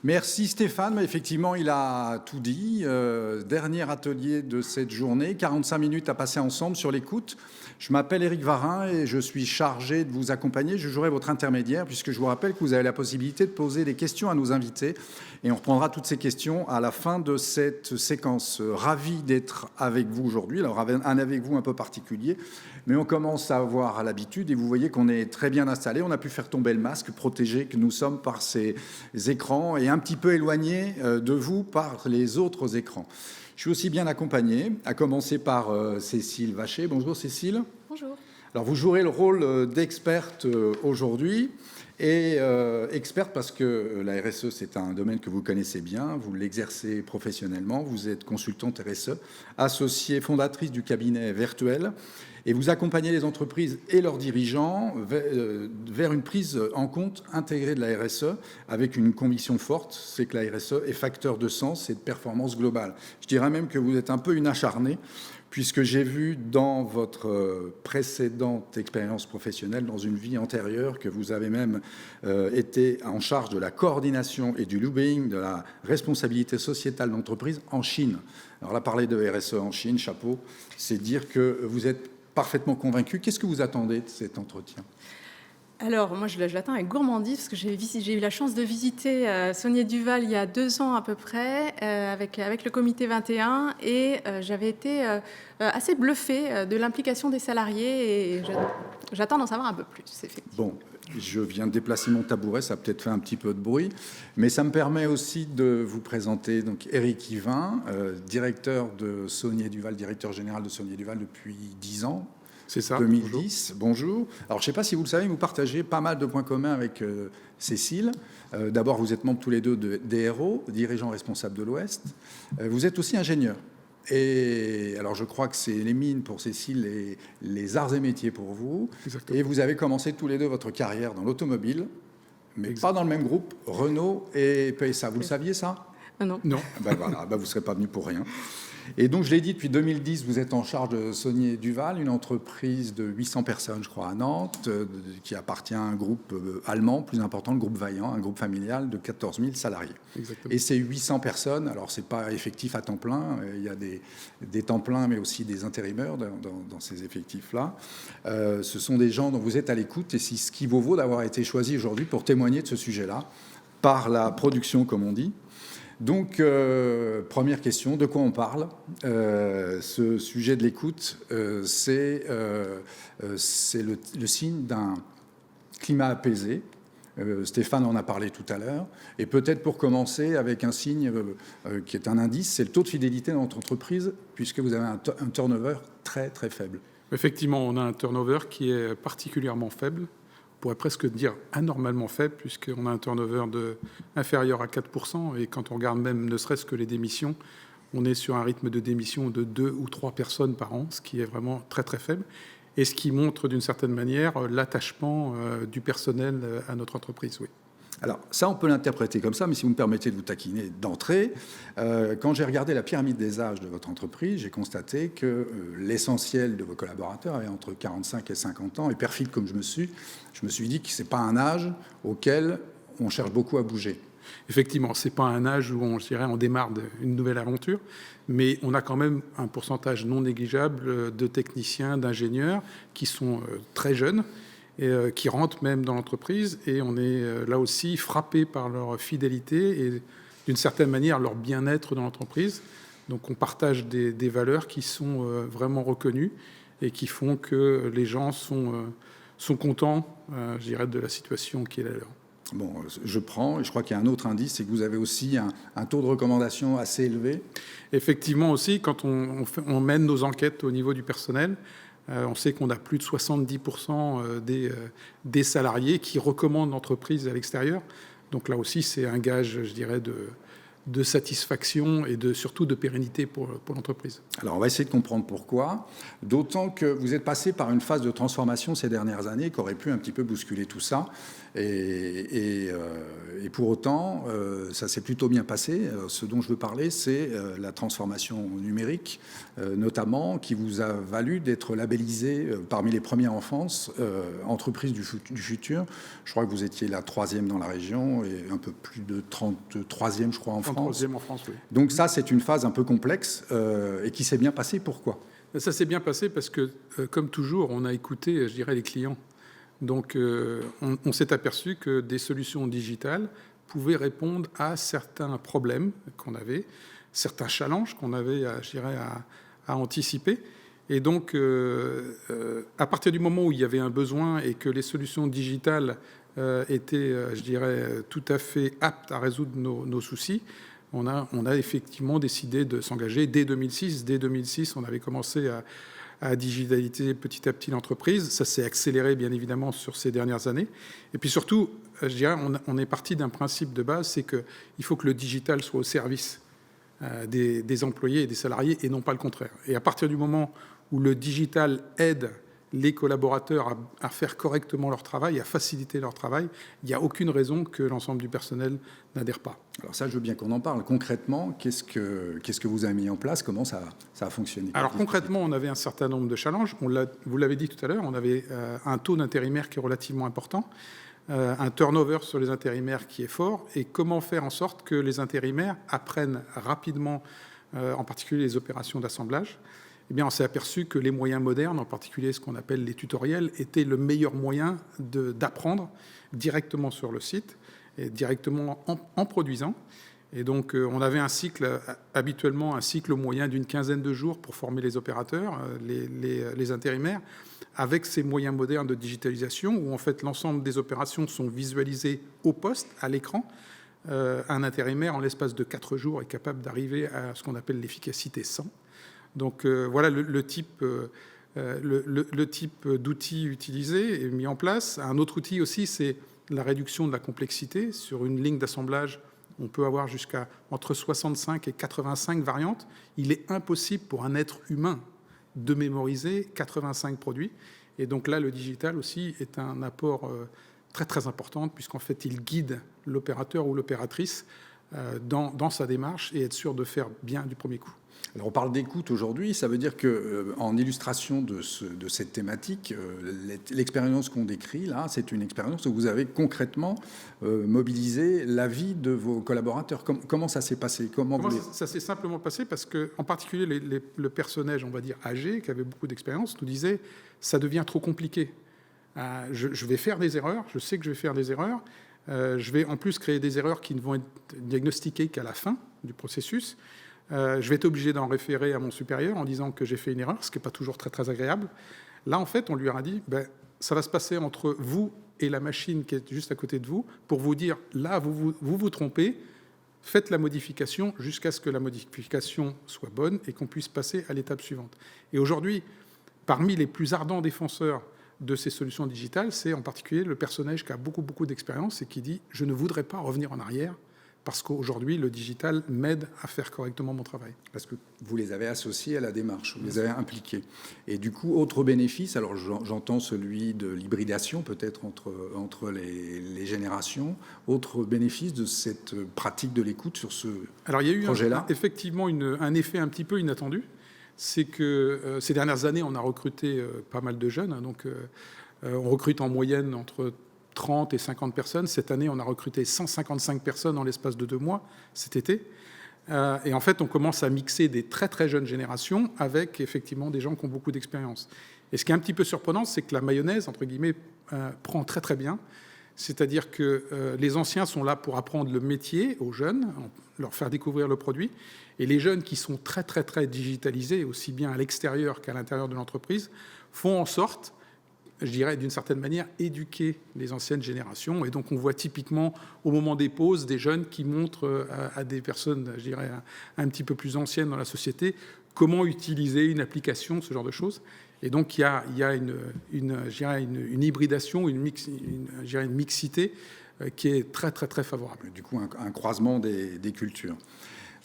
Merci Stéphane, mais effectivement il a tout dit. Dernier atelier de cette journée, 45 minutes à passer ensemble sur l'écoute. Je m'appelle Éric Varin et je suis chargé de vous accompagner. Je jouerai votre intermédiaire puisque je vous rappelle que vous avez la possibilité de poser des questions à nos invités et on reprendra toutes ces questions à la fin de cette séquence. Ravi d'être avec vous aujourd'hui. Alors un avec vous un peu particulier, mais on commence à avoir l'habitude et vous voyez qu'on est très bien installé. On a pu faire tomber le masque, protégé que nous sommes par ces écrans et un petit peu éloigné de vous par les autres écrans. Je suis aussi bien accompagné, à commencer par Cécile Vacher. Bonjour Cécile. Bonjour. Alors vous jouerez le rôle d'experte aujourd'hui. Et experte parce que la RSE, c'est un domaine que vous connaissez bien, vous l'exercez professionnellement, vous êtes consultante RSE, associée fondatrice du cabinet Virtuel, et vous accompagnez les entreprises et leurs dirigeants vers une prise en compte intégrée de la RSE avec une conviction forte, c'est que la RSE est facteur de sens et de performance globale. Je dirais même que vous êtes un peu une acharnée, puisque j'ai vu dans votre précédente expérience professionnelle, dans une vie antérieure, que vous avez même été en charge de la coordination et du lobbying, de la responsabilité sociétale d'entreprise en Chine. Alors là, parler de RSE en Chine, chapeau, c'est dire que vous êtes parfaitement convaincu. Qu'est-ce que vous attendez de cet entretien ? Alors, moi, je l'attends avec gourmandise parce que j'ai eu la chance de visiter Saulnier Duval il y a 2 ans à peu près avec le comité 21 et j'avais été assez bluffée de l'implication des salariés et j'attends d'en savoir un peu plus, effectivement. Bon, je viens de déplacer mon tabouret, ça a peut-être fait un petit peu de bruit, mais ça me permet aussi de vous présenter donc Éric Yvain, directeur de Saulnier Duval, directeur général de Saulnier Duval depuis 10 ans. C'est ça. 2010, bonjour. Alors, je ne sais pas si vous le savez, vous partagez pas mal de points communs avec Cécile. D'abord, vous êtes membres tous les deux de DRO, dirigeants responsables de l'Ouest. Vous êtes aussi ingénieur. Et alors, je crois que c'est les mines pour Cécile et les arts et métiers pour vous. Exactement. Et vous avez commencé tous les deux votre carrière dans l'automobile, mais Exactement. pas dans le même groupe, Renault et PSA. Vous le saviez, ça ? Non. Non. Ben voilà, ben vous ne serez pas venu pour rien. Et donc, je l'ai dit, depuis 2010, vous êtes en charge de Saulnier Duval, une entreprise de 800 personnes, je crois, à Nantes, qui appartient à un groupe allemand, plus important, le groupe Vaillant, un groupe familial de 14 000 salariés. Exactement. Et ces 800 personnes, alors ce n'est pas effectif à temps plein, il y a des temps pleins, mais aussi des intérimaires dans ces effectifs-là. Ce sont des gens dont vous êtes à l'écoute, et c'est ce qui vous vaut d'avoir été choisi aujourd'hui pour témoigner de ce sujet-là, par la production, comme on dit. Donc, première question, de quoi on parle ? Ce sujet de l'écoute, c'est le signe d'un climat apaisé. Stéphane en a parlé tout à l'heure. Et peut-être pour commencer avec un signe qui est un indice, c'est le taux de fidélité dans notre entreprise, puisque vous avez un turnover très, très faible. Effectivement, on a un turnover qui est particulièrement faible. On pourrait presque dire anormalement faible, puisqu'on a un turnover inférieur à 4%. Et quand on regarde même ne serait-ce que les démissions, on est sur un rythme de démission de 2 ou 3 personnes par an, ce qui est vraiment très très faible. Et ce qui montre d'une certaine manière l'attachement du personnel à notre entreprise, oui. Alors, ça, on peut l'interpréter comme ça, mais si vous me permettez de vous taquiner d'entrée, quand j'ai regardé la pyramide des âges de votre entreprise, j'ai constaté que l'essentiel de vos collaborateurs avait entre 45 et 50 ans, et perfide comme je me suis dit que ce n'est pas un âge auquel on cherche beaucoup à bouger. Effectivement, ce n'est pas un âge où on démarre une nouvelle aventure, mais on a quand même un pourcentage non négligeable de techniciens, d'ingénieurs qui sont très jeunes, et qui rentrent même dans l'entreprise, et on est là aussi frappé par leur fidélité et d'une certaine manière leur bien-être dans l'entreprise. Donc on partage des valeurs qui sont vraiment reconnues et qui font que les gens sont contents, je dirais, de la situation qui est la leur. Bon, je prends, et je crois qu'il y a un autre indice, c'est que vous avez aussi un taux de recommandation assez élevé. Effectivement aussi, quand on mène nos enquêtes au niveau du personnel, on sait qu'on a plus de 70% des salariés qui recommandent l'entreprise à l'extérieur. Donc là aussi, c'est un gage, je dirais, de satisfaction et surtout de pérennité pour l'entreprise. Alors, on va essayer de comprendre pourquoi, d'autant que vous êtes passé par une phase de transformation ces dernières années qui aurait pu un petit peu bousculer tout ça. Et pour autant, ça s'est plutôt bien passé. Ce dont je veux parler, c'est la transformation numérique, notamment, qui vous a valu d'être labellisé parmi les premières en France, entreprise du futur. Je crois que vous étiez la 3e dans la région et un peu plus de 33e, je crois, en France. 33e en France, oui. Donc ça, c'est une phase un peu complexe et qui s'est bien passée. Pourquoi ? Ça s'est bien passé parce que, comme toujours, on a écouté, je dirais, les clients. Donc, on s'est aperçu que des solutions digitales pouvaient répondre à certains problèmes qu'on avait, certains challenges qu'on avait, je dirais, à anticiper. Et donc, à partir du moment où il y avait un besoin et que les solutions digitales étaient, je dirais, tout à fait aptes à résoudre nos soucis, on a effectivement décidé de s'engager dès 2006. Dès 2006, on avait commencé à digitaliser petit à petit l'entreprise. Ça s'est accéléré, bien évidemment, sur ces dernières années. Et puis surtout, je dirais, on est parti d'un principe de base, c'est qu'il faut que le digital soit au service des employés et des salariés, et non pas le contraire. Et à partir du moment où le digital aide les collaborateurs à faire correctement leur travail, à faciliter leur travail, il n'y a aucune raison que l'ensemble du personnel n'adhère pas. Alors ça, je veux bien qu'on en parle. Concrètement, qu'est-ce que vous avez mis en place ? Comment ça a fonctionné ? Alors concrètement, on avait un certain nombre de challenges. Vous l'avez dit tout à l'heure, on avait un taux d'intérimaires qui est relativement important, un turnover sur les intérimaires qui est fort, et comment faire en sorte que les intérimaires apprennent rapidement, en particulier les opérations d'assemblage. Eh bien, on s'est aperçu que les moyens modernes, en particulier ce qu'on appelle les tutoriels, étaient le meilleur moyen d'apprendre directement sur le site et directement en produisant. Et donc, on avait habituellement un cycle moyen d'une 15aine de jours pour former les opérateurs, les intérimaires, avec ces moyens modernes de digitalisation où, en fait, l'ensemble des opérations sont visualisées au poste, à l'écran. Un intérimaire, en l'espace de 4 jours, est capable d'arriver à ce qu'on appelle l'efficacité 100. Donc voilà le type d'outils utilisés et mis en place. Un autre outil aussi, c'est la réduction de la complexité. Sur une ligne d'assemblage, on peut avoir jusqu'à entre 65 et 85 variantes. Il est impossible pour un être humain de mémoriser 85 produits. Et donc là, le digital aussi est un apport très très important, puisqu'en fait, il guide l'opérateur ou l'opératrice dans sa démarche et être sûr de faire bien du premier coup. Alors on parle d'écoute aujourd'hui, ça veut dire qu'en illustration de cette thématique, l'expérience qu'on décrit là, c'est une expérience où vous avez concrètement mobilisé l'avis de vos collaborateurs. Comment ça s'est passé ? Ça s'est simplement passé parce que, en particulier, le personnel, on va dire âgé, qui avait beaucoup d'expérience, nous disait « ça devient trop compliqué. Je vais faire des erreurs, je sais que je vais faire des erreurs. Je vais en plus créer des erreurs qui ne vont être diagnostiquées qu'à la fin du processus. Je vais être obligé d'en référer à mon supérieur en disant que j'ai fait une erreur, ce qui n'est pas toujours très, très agréable. » Là, en fait, on lui a dit ça va se passer entre vous et la machine qui est juste à côté de vous pour vous dire, là, vous trompez, faites la modification jusqu'à ce que la modification soit bonne et qu'on puisse passer à l'étape suivante. Et aujourd'hui, parmi les plus ardents défenseurs de ces solutions digitales, c'est en particulier le personnel qui a beaucoup, beaucoup d'expérience et qui dit « je ne voudrais pas revenir en arrière ». Parce qu'aujourd'hui, le digital m'aide à faire correctement mon travail. Parce que vous les avez associés à la démarche, vous les avez impliqués. Et du coup, autre bénéfice, alors j'entends celui de l'hybridation peut-être entre les générations, autre bénéfice de cette pratique de l'écoute sur ce projet-là ? Alors il y a eu effectivement un effet un petit peu inattendu, c'est que ces dernières années, on a recruté pas mal de jeunes, donc on recrute en moyenne entre 30 et 50 personnes. Cette année, on a recruté 155 personnes en l'espace de 2 mois, cet été. Et en fait, on commence à mixer des très, très jeunes générations avec, effectivement, des gens qui ont beaucoup d'expérience. Et ce qui est un petit peu surprenant, c'est que la mayonnaise, entre guillemets, prend très, très bien. C'est-à-dire que les anciens sont là pour apprendre le métier aux jeunes, leur faire découvrir le produit. Et les jeunes qui sont très, très, très digitalisés, aussi bien à l'extérieur qu'à l'intérieur de l'entreprise, font en sorte, je dirais d'une certaine manière, éduquer les anciennes générations. Et donc on voit typiquement au moment des pauses des jeunes qui montrent à des personnes, je dirais, un petit peu plus anciennes dans la société, comment utiliser une application, ce genre de choses. Et donc il y a une hybridation, une mixité qui est très très très favorable. Du coup, un croisement des cultures.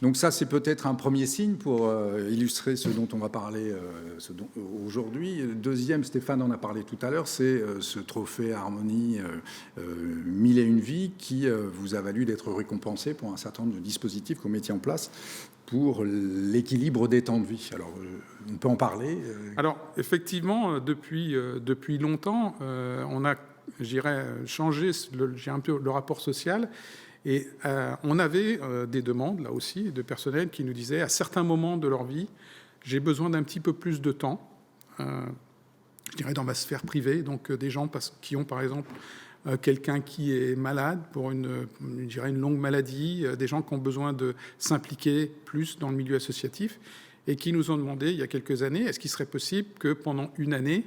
Donc ça, c'est peut-être un premier signe pour illustrer ce dont on va parler aujourd'hui. Deuxième, Stéphane en a parlé tout à l'heure, c'est ce trophée Harmonie 1001 vies qui vous a valu d'être récompensé pour un certain nombre de dispositifs que vous mettiez en place pour l'équilibre des temps de vie. Alors, on peut en parler Alors, effectivement, depuis longtemps, on a, je dirais, changé un peu le rapport social. Et on avait des demandes, là aussi, de personnel qui nous disaient, à certains moments de leur vie, j'ai besoin d'un petit peu plus de temps, je dirais dans ma sphère privée, donc des gens qui ont, par exemple, quelqu'un qui est malade pour une longue maladie, des gens qui ont besoin de s'impliquer plus dans le milieu associatif, et qui nous ont demandé, il y a quelques années, est-ce qu'il serait possible que pendant une année,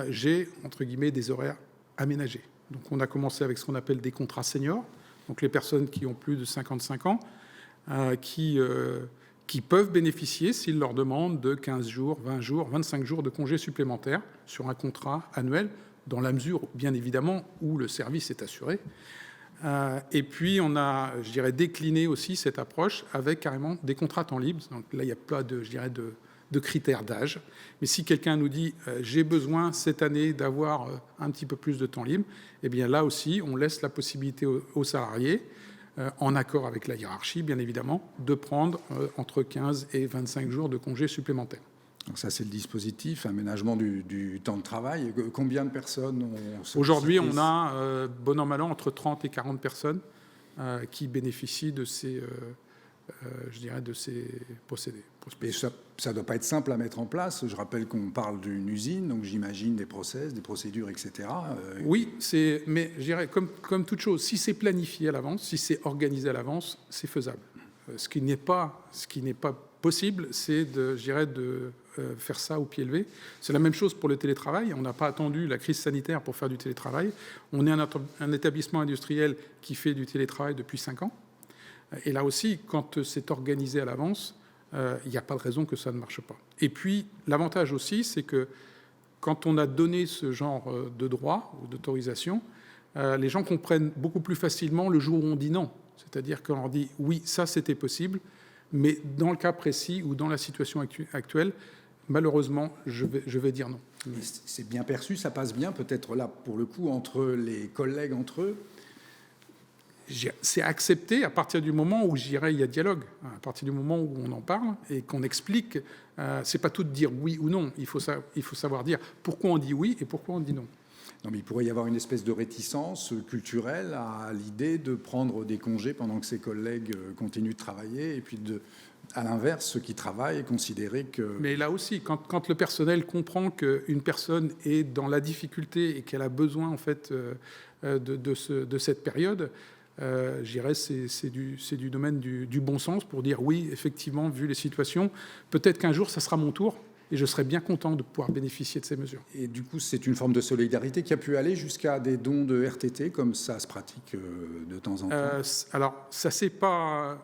j'ai, entre guillemets, des horaires aménagés. Donc on a commencé avec ce qu'on appelle des contrats seniors, donc les personnes qui ont plus de 55 ans, qui peuvent bénéficier, s'ils leur demandent, de 15 jours, 20 jours, 25 jours de congés supplémentaires sur un contrat annuel, dans la mesure, bien évidemment, où le service est assuré. Et puis, on a, je dirais, décliné aussi cette approche avec carrément des contrats temps libres. Donc là, il n'y a pas de critères d'âge. Mais si quelqu'un nous dit j'ai besoin cette année d'avoir un petit peu plus de temps libre, eh bien là aussi, on laisse la possibilité aux salariés, en accord avec la hiérarchie, bien évidemment, de prendre entre 15 et 25 jours de congés supplémentaires. Donc ça, c'est le dispositif, aménagement du temps de travail. Combien de personnes ont... Aujourd'hui, on a, bon an, mal an, entre 30 et 40 personnes qui bénéficient de ces, de ces procédés. Et ça ne doit pas être simple à mettre en place. Je rappelle qu'on parle d'une usine, donc j'imagine des process, des procédures, etc. Oui, mais je dirais, comme toute chose, si c'est planifié à l'avance, si c'est organisé à l'avance, c'est faisable. Ce qui n'est pas possible, c'est de faire ça au pied levé. C'est la même chose pour le télétravail. On n'a pas attendu la crise sanitaire pour faire du télétravail. On est un établissement industriel qui fait du télétravail depuis 5 ans. Et là aussi, quand c'est organisé à l'avance, il n'y a pas de raison que ça ne marche pas. Et puis, l'avantage aussi, c'est que quand on a donné ce genre de droit ou d'autorisation, les gens comprennent beaucoup plus facilement le jour où on dit non. C'est-à-dire qu'on leur dit oui, ça c'était possible, mais dans le cas précis ou dans la situation actuelle, malheureusement, je vais dire non. C'est bien perçu, ça passe bien, peut-être là, pour le coup, entre les collègues, entre eux. C'est accepté à partir du moment où, il y a dialogue, à partir du moment où on en parle et qu'on explique. C'est pas tout de dire oui ou non. Il faut savoir dire pourquoi on dit oui et pourquoi on dit non. Non, mais il pourrait y avoir une espèce de réticence culturelle à l'idée de prendre des congés pendant que ses collègues continuent de travailler, et puis à l'inverse, ceux qui travaillent considérer que... Mais là aussi, quand le personnel comprend qu'une personne est dans la difficulté et qu'elle a besoin en fait de cette période, je dirais c'est du domaine du bon sens pour dire oui, effectivement, vu les situations, peut-être qu'un jour ça sera mon tour. Et je serais bien content de pouvoir bénéficier de ces mesures. Et du coup, c'est une forme de solidarité qui a pu aller jusqu'à des dons de RTT, comme ça se pratique de temps en temps. Alors, ça ne s'est pas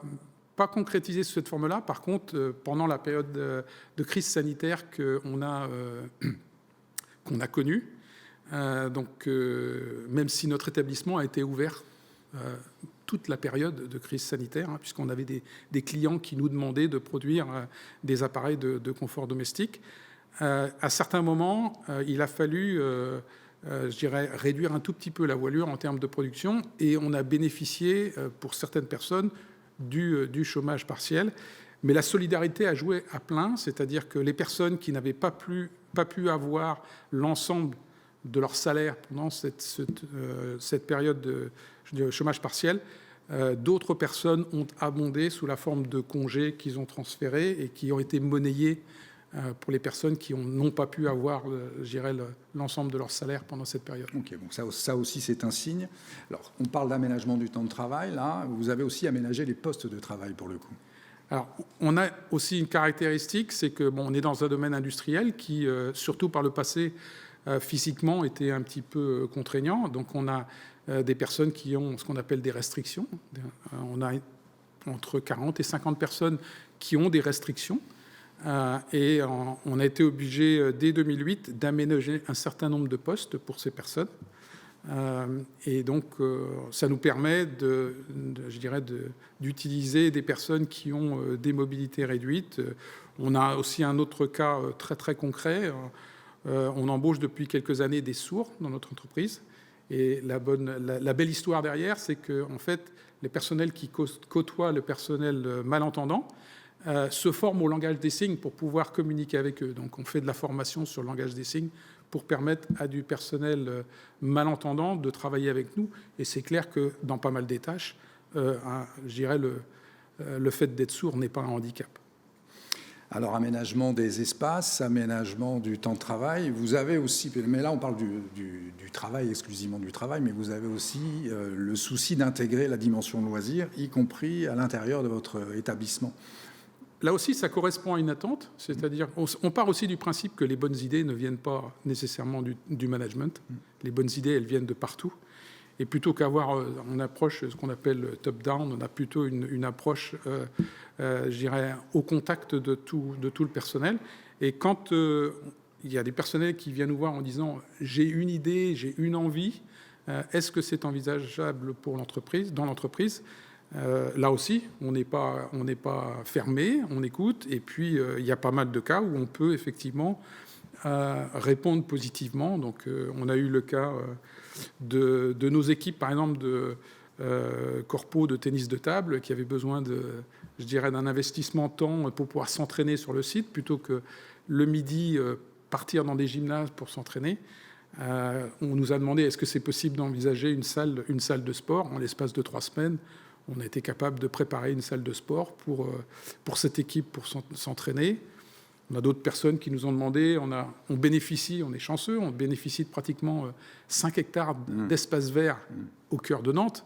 concrétisé sous cette forme-là. Par contre, pendant la période de crise sanitaire qu'on a connue, même si notre établissement a été ouvert toute la période de crise sanitaire, puisqu'on avait des clients qui nous demandaient de produire des appareils de confort domestique. À certains moments, il a fallu, réduire un tout petit peu la voilure en termes de production, et on a bénéficié, pour certaines personnes, du chômage partiel. Mais la solidarité a joué à plein, c'est-à-dire que les personnes qui n'avaient pas pu avoir l'ensemble de leur salaire pendant cette période de chômage partiel, d'autres personnes ont abondé sous la forme de congés qu'ils ont transférés et qui ont été monnayés pour les personnes qui n'ont pas pu avoir, l'ensemble de leur salaire pendant cette période. Ok, bon, ça aussi c'est un signe. Alors, on parle d'aménagement du temps de travail. Là, vous avez aussi aménagé les postes de travail pour le coup. Alors, on a aussi une caractéristique, c'est que on est dans un domaine industriel qui, surtout par le passé, physiquement était un petit peu contraignant. Donc, on a des personnes qui ont ce qu'on appelle des restrictions. On a entre 40 et 50 personnes qui ont des restrictions. Et on a été obligé, dès 2008, d'aménager un certain nombre de postes pour ces personnes. Et donc, ça nous permet d'utiliser des personnes qui ont des mobilités réduites. On a aussi un autre cas très, très concret. On embauche depuis quelques années des sourds dans notre entreprise. Et la belle histoire derrière, c'est que en fait, les personnels qui côtoient le personnel malentendant se forment au langage des signes pour pouvoir communiquer avec eux. Donc, on fait de la formation sur le langage des signes pour permettre à du personnel malentendant de travailler avec nous. Et c'est clair que dans pas mal des tâches, je dirais le fait d'être sourd n'est pas un handicap. Alors, aménagement des espaces, aménagement du temps de travail. Vous avez aussi, mais là on parle du travail, exclusivement du travail, mais vous avez aussi le souci d'intégrer la dimension loisir, y compris à l'intérieur de votre établissement. Là aussi, ça correspond à une attente, c'est-à-dire on part aussi du principe que les bonnes idées ne viennent pas nécessairement du management. Les bonnes idées, elles viennent de partout. Et plutôt qu'avoir une approche, ce qu'on appelle top-down, on a plutôt une approche, je dirais, au contact de tout le personnel. Et quand il y a des personnels qui viennent nous voir en disant « j'ai une idée, j'ai une envie, est-ce que c'est envisageable pour l'entreprise, dans l'entreprise ?» Là aussi, on n'est pas fermé, on écoute. Et puis, il y a pas mal de cas où on peut effectivement répondre positivement. Donc, on a eu le cas de nos équipes, par exemple, de corpo de tennis de table, qui avaient besoin d'un investissement temps pour pouvoir s'entraîner sur le site, plutôt que le midi partir dans des gymnases pour s'entraîner. On nous a demandé est-ce que c'est possible d'envisager une salle de sport. En l'espace de 3 semaines, on a été capable de préparer une salle de sport pour cette équipe pour s'entraîner. On a d'autres personnes qui nous ont demandé, on bénéficie, on est chanceux, on bénéficie de pratiquement 5 hectares d'espace vert au cœur de Nantes.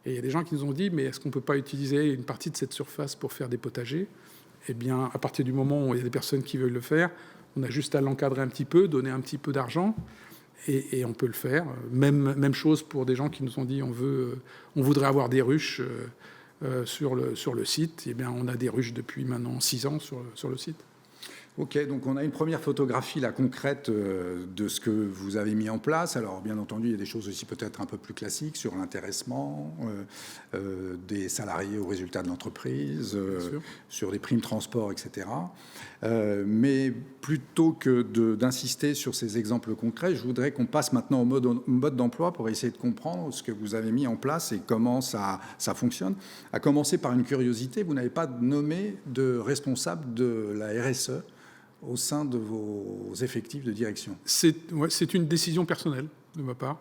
Et il y a des gens qui nous ont dit, mais est-ce qu'on ne peut pas utiliser une partie de cette surface pour faire des potagers ? Eh bien, à partir du moment où il y a des personnes qui veulent le faire, on a juste à l'encadrer un petit peu, donner un petit peu d'argent, et on peut le faire. Même chose pour des gens qui nous ont dit, on voudrait avoir des ruches sur le site. Eh bien, on a des ruches depuis maintenant 6 ans sur le site. Ok, donc on a une première photographie là, concrète de ce que vous avez mis en place. Alors bien entendu, il y a des choses aussi peut-être un peu plus classiques sur l'intéressement des salariés aux résultats de l'entreprise, sur les primes transport, etc. Mais plutôt que d'insister sur ces exemples concrets, je voudrais qu'on passe maintenant au mode d'emploi pour essayer de comprendre ce que vous avez mis en place et comment ça fonctionne. À commencer par une curiosité, vous n'avez pas nommé de responsable de la RSE au sein de vos effectifs de direction. C'est une décision personnelle de ma part.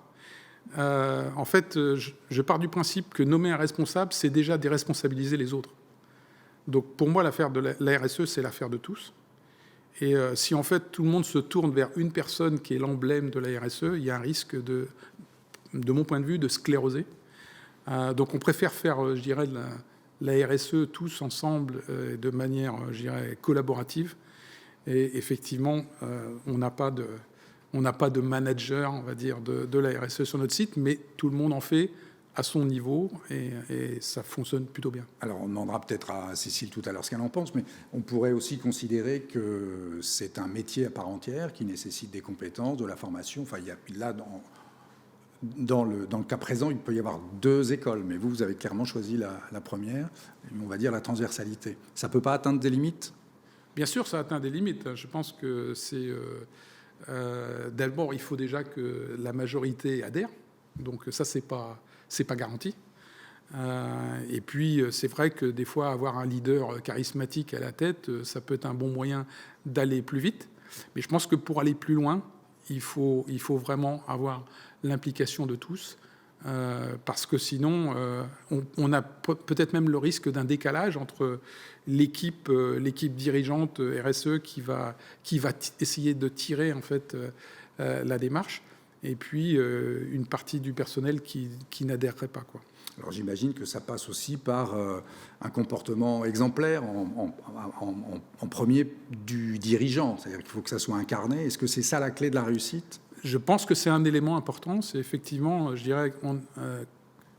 En fait, je pars du principe que nommer un responsable, c'est déjà déresponsabiliser les autres. Donc pour moi, l'affaire de la RSE, c'est l'affaire de tous. Et si en fait tout le monde se tourne vers une personne qui est l'emblème de la RSE, il y a un risque de mon point de vue, de scléroser. Donc on préfère faire, je dirais, la RSE tous ensemble de manière, je dirais, collaborative. Et effectivement, on n'a pas de manager, on va dire, de la RSE sur notre site, mais tout le monde en fait à son niveau et ça fonctionne plutôt bien. Alors, on demandera peut-être à Cécile tout à l'heure ce qu'elle en pense, mais on pourrait aussi considérer que c'est un métier à part entière qui nécessite des compétences, de la formation. Enfin, il y a, là, dans le cas présent, il peut y avoir 2 écoles, mais vous avez clairement choisi la première, on va dire la transversalité. Ça ne peut pas atteindre des limites ? Bien sûr, ça atteint des limites. Je pense que c'est... d'abord, il faut déjà que la majorité adhère. Donc ça, c'est pas garanti. Et puis, c'est vrai que des fois, avoir un leader charismatique à la tête, ça peut être un bon moyen d'aller plus vite. Mais je pense que pour aller plus loin, il faut vraiment avoir l'implication de tous. Parce que sinon, on a peut-être même le risque d'un décalage entre l'équipe dirigeante RSE qui va essayer de tirer en fait la démarche, et puis une partie du personnel qui n'adhérerait pas, quoi. Alors j'imagine que ça passe aussi par un comportement exemplaire en premier du dirigeant, c'est-à-dire qu'il faut que ça soit incarné. Est-ce que c'est ça la clé de la réussite ? Je pense que c'est un élément important. C'est effectivement, je dirais,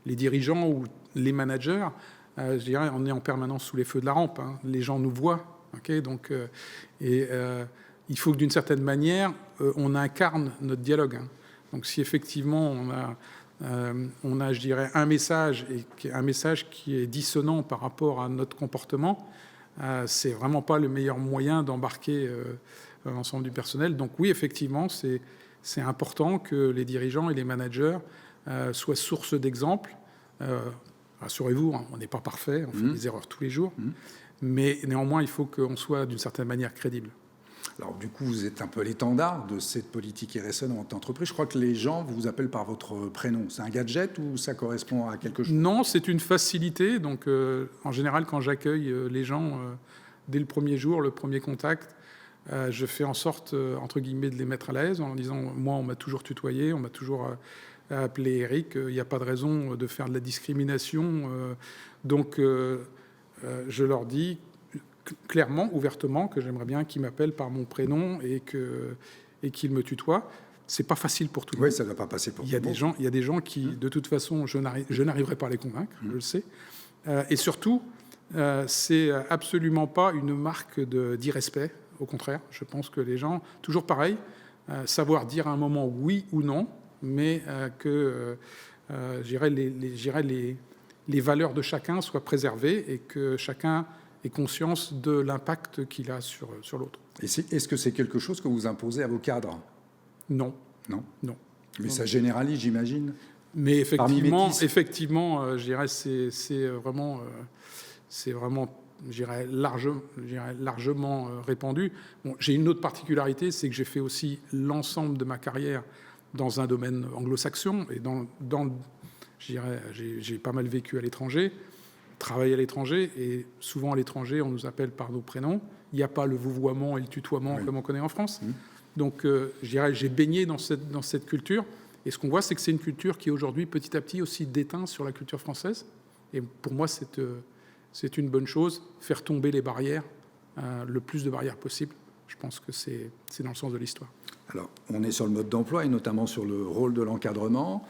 les dirigeants ou les managers, je dirais, on est en permanence sous les feux de la rampe. Hein. Les gens nous voient. Okay, donc, il faut que d'une certaine manière, on incarne notre dialogue. Hein. Donc si effectivement on a, je dirais, un message qui est dissonant par rapport à notre comportement, c'est vraiment pas le meilleur moyen d'embarquer l'ensemble du personnel. Donc oui, effectivement, c'est important que les dirigeants et les managers soient source d'exemples. Rassurez-vous, on n'est pas parfait, on fait des erreurs tous les jours, mais néanmoins, il faut qu'on soit d'une certaine manière crédible. Alors du coup, vous êtes un peu l'étendard de cette politique RSE dans votre entreprise. Je crois que les gens vous appellent par votre prénom. C'est un gadget ou ça correspond à quelque chose? Non, c'est une facilité. Donc en général, quand j'accueille les gens dès le premier jour, le premier contact, je fais en sorte, entre guillemets, de les mettre à l'aise en leur disant, moi, on m'a toujours tutoyé, on m'a toujours appelé Eric, il n'y a pas de raison de faire de la discrimination. Donc je leur dis clairement, ouvertement, que j'aimerais bien qu'ils m'appellent par mon prénom et qu'ils me tutoient. C'est pas facile pour tout le monde. Oui, ça ne va pas passer pour tout le monde. Il y a des gens qui, de toute façon, je n'arriverai pas à les convaincre, je le sais. Et surtout, c'est absolument pas une marque d'irrespect. Au contraire, je pense que les gens, toujours pareil, savoir dire à un moment oui ou non, mais que les valeurs de chacun soient préservées et que chacun ait conscience de l'impact qu'il a sur l'autre. Est-ce que c'est quelque chose que vous imposez à vos cadres? Non. Non. Non. Mais ça généralise, j'imagine. Mais effectivement, je dirais, c'est vraiment, je dirais, largement répandu. Bon, j'ai une autre particularité, c'est que j'ai fait aussi l'ensemble de ma carrière dans un domaine anglo-saxon et je dirais, j'ai pas mal vécu à l'étranger, travaillé à l'étranger, et souvent à l'étranger, on nous appelle par nos prénoms. Il n'y a pas le vouvoiement et le tutoiement comme on connaît en France. Donc, je dirais, j'ai baigné dans cette culture. Et ce qu'on voit, c'est que c'est une culture qui, aujourd'hui, petit à petit, aussi déteint sur la culture française. Et pour moi, c'est une bonne chose, faire tomber les barrières, le plus de barrières possible. Je pense que c'est dans le sens de l'histoire. Alors, on est sur le mode d'emploi et notamment sur le rôle de l'encadrement.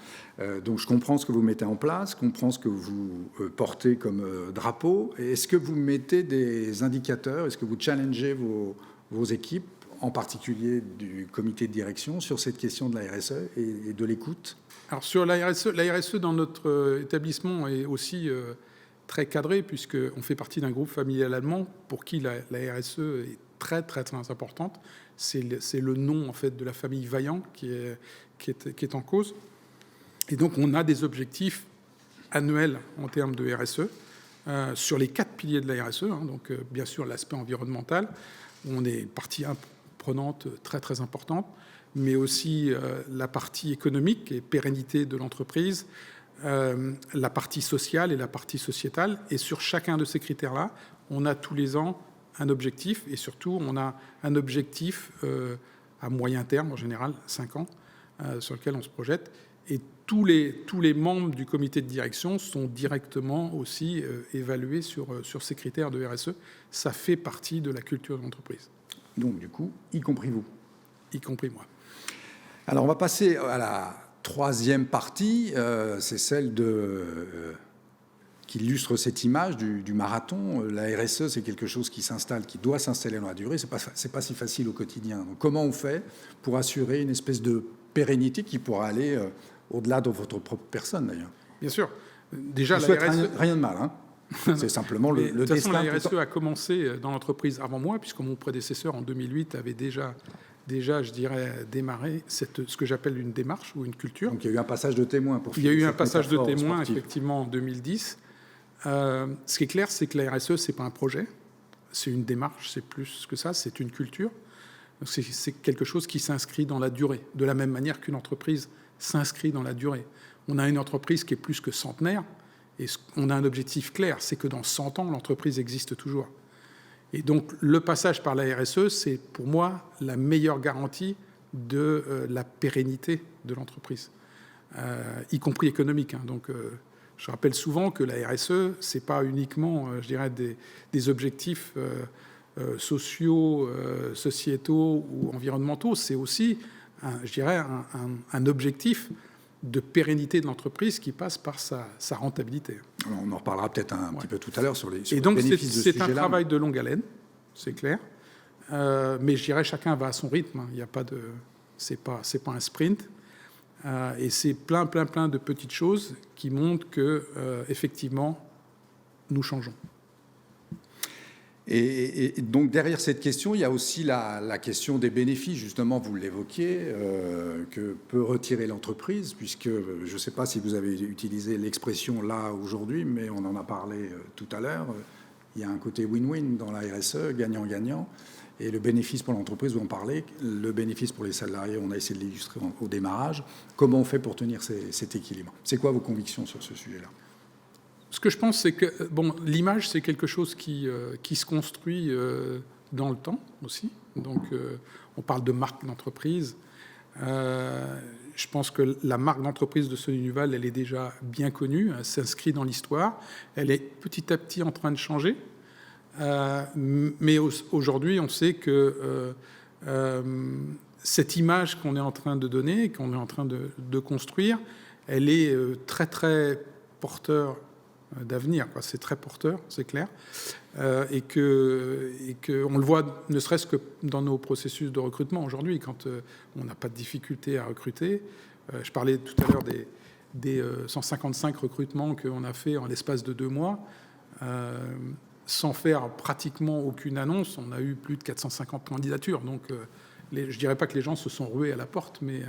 Donc, je comprends ce que vous mettez en place, je comprends ce que vous portez comme drapeau. Et est-ce que vous mettez des indicateurs? Est-ce que vous challengez vos équipes, en particulier du comité de direction, sur cette question de la RSE et de l'écoute? Alors, sur la RSE dans notre établissement est aussi très cadrée, puisqu'on fait partie d'un groupe familial allemand pour qui la RSE est très, très, très importante. C'est le nom, en fait, de la famille Vaillant qui est en cause. Et donc, on a des objectifs annuels en termes de RSE sur les 4 piliers de la RSE. Donc, bien sûr, l'aspect environnemental. On est partie prenante très, très importante, mais aussi la partie économique et pérennité de l'entreprise, la partie sociale et la partie sociétale. Et sur chacun de ces critères-là, on a tous les ans un objectif, et surtout, on a un objectif à moyen terme, en général 5 ans, sur lequel on se projette. Et tous les membres du comité de direction sont directement aussi évalués sur ces critères de RSE. Ça fait partie de la culture de l'entreprise. Donc, du coup, y compris vous. Y compris moi. Alors, on va passer à la troisième partie. C'est celle qui illustre cette image du marathon. La RSE, c'est quelque chose qui doit s'installer dans la durée. C'est pas si facile au quotidien. Donc, comment on fait pour assurer une espèce de pérennité qui pourra aller au-delà de votre propre personne, d'ailleurs? Bien sûr. Déjà, la RSE... rien de mal, hein. C'est simplement le destin. De toute façon, la RSE a commencé dans l'entreprise avant moi, puisque mon prédécesseur, en 2008, avait déjà, je dirais, démarré ce que j'appelle une démarche ou une culture. Donc, il y a eu un passage de témoin. Il y a eu un passage de témoin, effectivement, en 2010. Ce qui est clair, c'est que la RSE, ce n'est pas un projet, c'est une démarche, c'est plus que ça, c'est une culture. C'est quelque chose qui s'inscrit dans la durée, de la même manière qu'une entreprise s'inscrit dans la durée. On a une entreprise qui est plus que centenaire, et on a un objectif clair, c'est que dans 100 ans, l'entreprise existe toujours. Et donc, le passage par la RSE, c'est pour moi la meilleure garantie de la pérennité de l'entreprise, y compris économique. Donc, je rappelle souvent que la RSE, ce n'est pas uniquement, je dirais, des objectifs sociaux, sociétaux ou environnementaux, c'est aussi, je dirais, un objectif de pérennité de l'entreprise qui passe par sa rentabilité. Alors, on en reparlera peut-être un petit peu tout à l'heure sur les bénéfices de ce sujet-là. C'est un travail de longue haleine, c'est clair, mais je dirais chacun va à son rythme. Il n'y a pas de, c'est pas un sprint. Et c'est plein de petites choses qui montrent que, effectivement, nous changeons. Et donc derrière cette question, il y a aussi la question des bénéfices, justement, vous l'évoquiez, que peut retirer l'entreprise, puisque je ne sais pas si vous avez utilisé l'expression là aujourd'hui, mais on en a parlé tout à l'heure, il y a un côté win-win dans la RSE, gagnant-gagnant, et le bénéfice pour l'entreprise, vous en parlez, le bénéfice pour les salariés, on a essayé de l'illustrer au démarrage. Comment on fait pour tenir cet équilibre? C'est quoi vos convictions sur ce sujet-là? Ce que je pense, c'est que l'image, c'est quelque chose qui se construit dans le temps aussi. Donc, on parle de marque d'entreprise. Je pense que la marque d'entreprise de Sony Duval, elle est déjà bien connue, elle s'inscrit dans l'histoire. Elle est petit à petit en train de changer. Mais aujourd'hui, on sait que cette image qu'on est en train de donner, qu'on est en train de construire, elle est très porteur d'avenir. C'est très porteur, c'est clair. Et qu'on le voit ne serait-ce que dans nos processus de recrutement aujourd'hui, quand on n'a pas de difficulté à recruter. Je parlais tout à l'heure des 155 recrutements qu'on a fait en l'espace de 2 mois. Sans faire pratiquement aucune annonce, on a eu plus de 450 candidatures. Donc, je ne dirais pas que les gens se sont rués à la porte, mais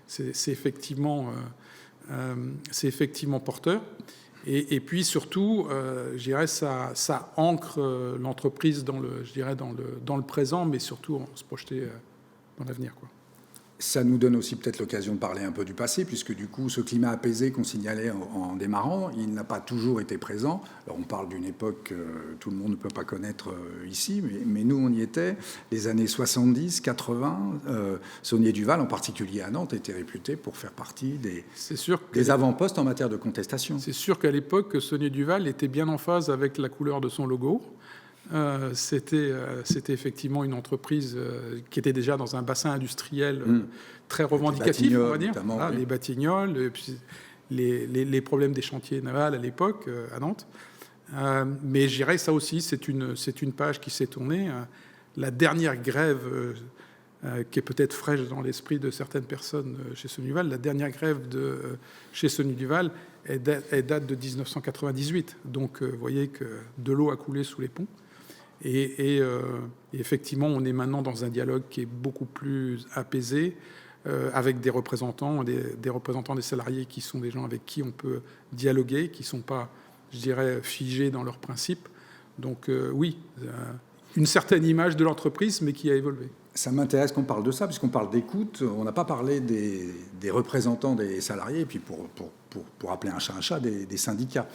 c'est effectivement porteur. Et puis surtout, je dirais, ça ancre l'entreprise dans le présent, mais surtout se projeter dans l'avenir, quoi. Ça nous donne aussi peut-être l'occasion de parler un peu du passé, puisque du coup, ce climat apaisé qu'on signalait en démarrant, il n'a pas toujours été présent. Alors, on parle d'une époque que tout le monde ne peut pas connaître ici, mais nous, on y était. Les années 70, 80, Saunier Duval, en particulier à Nantes, était réputé pour faire partie des avant-postes en matière de contestation. C'est sûr qu'à l'époque, Saunier Duval était bien en phase avec la couleur de son logo. C'était effectivement une entreprise qui était déjà dans un bassin industriel très revendicatif, on va dire. Les Batignolles, et puis les problèmes des chantiers navals à l'époque à Nantes. Mais je dirais ça aussi, c'est une page qui s'est tournée. La dernière grève, qui est peut-être fraîche dans l'esprit de certaines personnes chez Sony Duval, la dernière grève chez Sony Duval, elle date de 1998. Donc, vous voyez que de l'eau a coulé sous les ponts. Et effectivement, on est maintenant dans un dialogue qui est beaucoup plus apaisé, avec des représentants des salariés qui sont des gens avec qui on peut dialoguer, qui ne sont pas, je dirais, figés dans leurs principes. Donc oui, une certaine image de l'entreprise, mais qui a évolué. Ça m'intéresse qu'on parle de ça, puisqu'on parle d'écoute. On n'a pas parlé des représentants des salariés, et puis pour appeler un chat, des syndicats.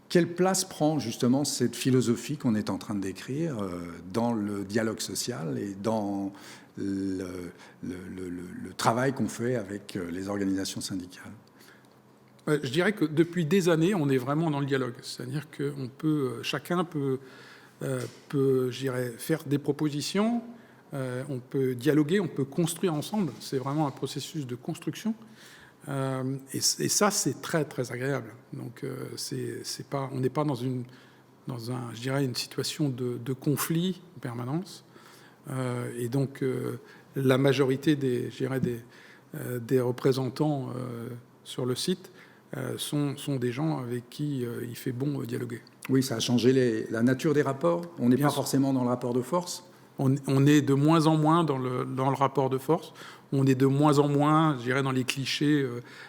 Quelle place prend justement cette philosophie qu'on est en train de décrire dans le dialogue social et dans le travail qu'on fait avec les organisations syndicales? Je dirais que depuis des années, on est vraiment dans le dialogue. C'est-à-dire que chacun peut, je dirais, faire des propositions, on peut dialoguer, on peut construire ensemble. C'est vraiment un processus de construction. Et ça, c'est très agréable. Donc, on n'est pas dans une situation de conflit en permanence. Et donc, la majorité des représentants sur le site sont des gens avec qui il fait bon dialoguer. Oui, ça a changé la nature des rapports. On n'est pas forcément dans le rapport de force. On est de moins en moins dans le rapport de force. On est de moins en moins, je dirais, dans les clichés,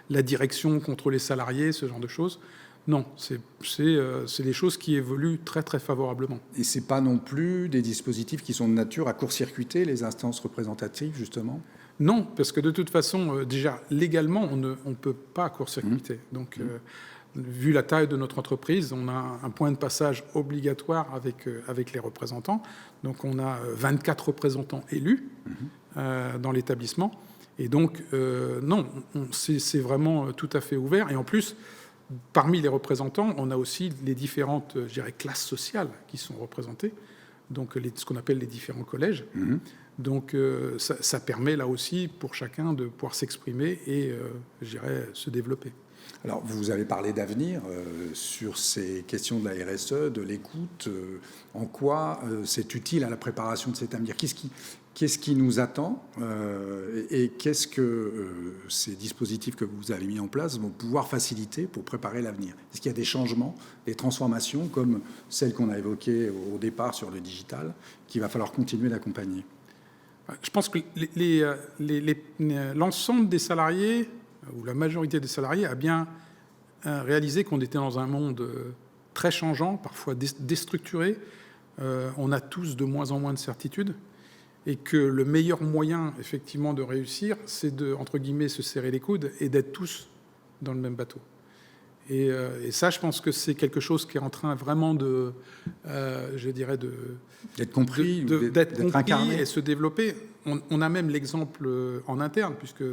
la direction contre les salariés, ce genre de choses. Non, c'est des choses qui évoluent très favorablement. Et ce n'est pas non plus des dispositifs qui sont de nature à court-circuiter les instances représentatives, justement? Non, parce que de toute façon, déjà, légalement, on ne peut pas court-circuiter. Donc, vu la taille de notre entreprise, on a un point de passage obligatoire avec les représentants. Donc, on a 24 représentants élus dans l'établissement. Et donc, non, c'est vraiment tout à fait ouvert. Et en plus, parmi les représentants, on a aussi les différentes, je dirais, classes sociales qui sont représentées, donc ce qu'on appelle les différents collèges. Donc, ça permet là aussi pour chacun de pouvoir s'exprimer et, je dirais, se développer. Alors, vous avez parlé d'avenir sur ces questions de la RSE, de l'écoute. En quoi c'est utile à la préparation de cet avenir? Qu'est-ce qui nous attend et qu'est-ce que ces dispositifs que vous avez mis en place vont pouvoir faciliter pour préparer l'avenir? Est-ce qu'il y a des changements, des transformations comme celles qu'on a évoquées au départ sur le digital qu'il va falloir continuer d'accompagner? Je pense que l'ensemble des salariés, ou la majorité des salariés, a bien réalisé qu'on était dans un monde très changeant, parfois déstructuré. On a tous de moins en moins de certitudes. Et que le meilleur moyen, effectivement, de réussir, c'est de, entre guillemets, se serrer les coudes et d'être tous dans le même bateau. Et ça, je pense que c'est quelque chose qui est en train vraiment de, je dirais, d'être compris, d'être compris incarné. Et se développer. On a même l'exemple en interne, puisque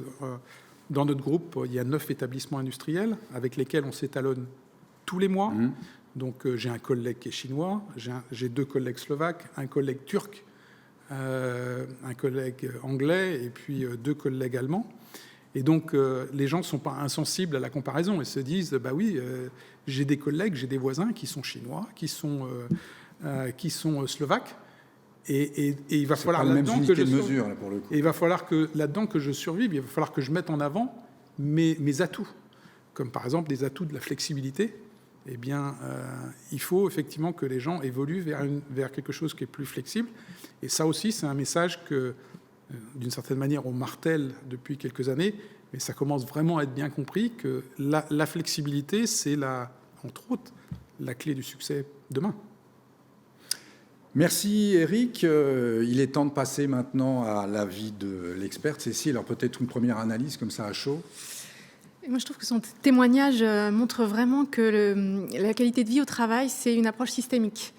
dans notre groupe, il y a 9 établissements industriels avec lesquels on s'étalonne tous les mois. Mmh. Donc, j'ai un collègue qui est chinois, j'ai 2 collègues slovaques, un collègue turc, un collègue anglais et puis 2 collègues allemands. Et donc, les gens ne sont pas insensibles à la comparaison et se disent, bah oui, j'ai des collègues, j'ai des voisins qui sont chinois, qui sont slovaques. Et il va falloir là-dedans que je survive. Et il va falloir que là-dedans que je survive, il va falloir que je mette en avant mes atouts, comme par exemple des atouts de la flexibilité. Eh bien, il faut effectivement que les gens évoluent vers quelque chose qui est plus flexible. Et ça aussi, c'est un message que, d'une certaine manière, on martèle depuis quelques années, mais ça commence vraiment à être bien compris que la flexibilité, c'est, entre autres, la clé du succès demain. Merci Eric. Il est temps de passer maintenant à l'avis de l'experte. Cécile, alors peut-être une première analyse comme ça à chaud. Moi, je trouve que son témoignage montre vraiment que la qualité de vie au travail, c'est une approche systémique.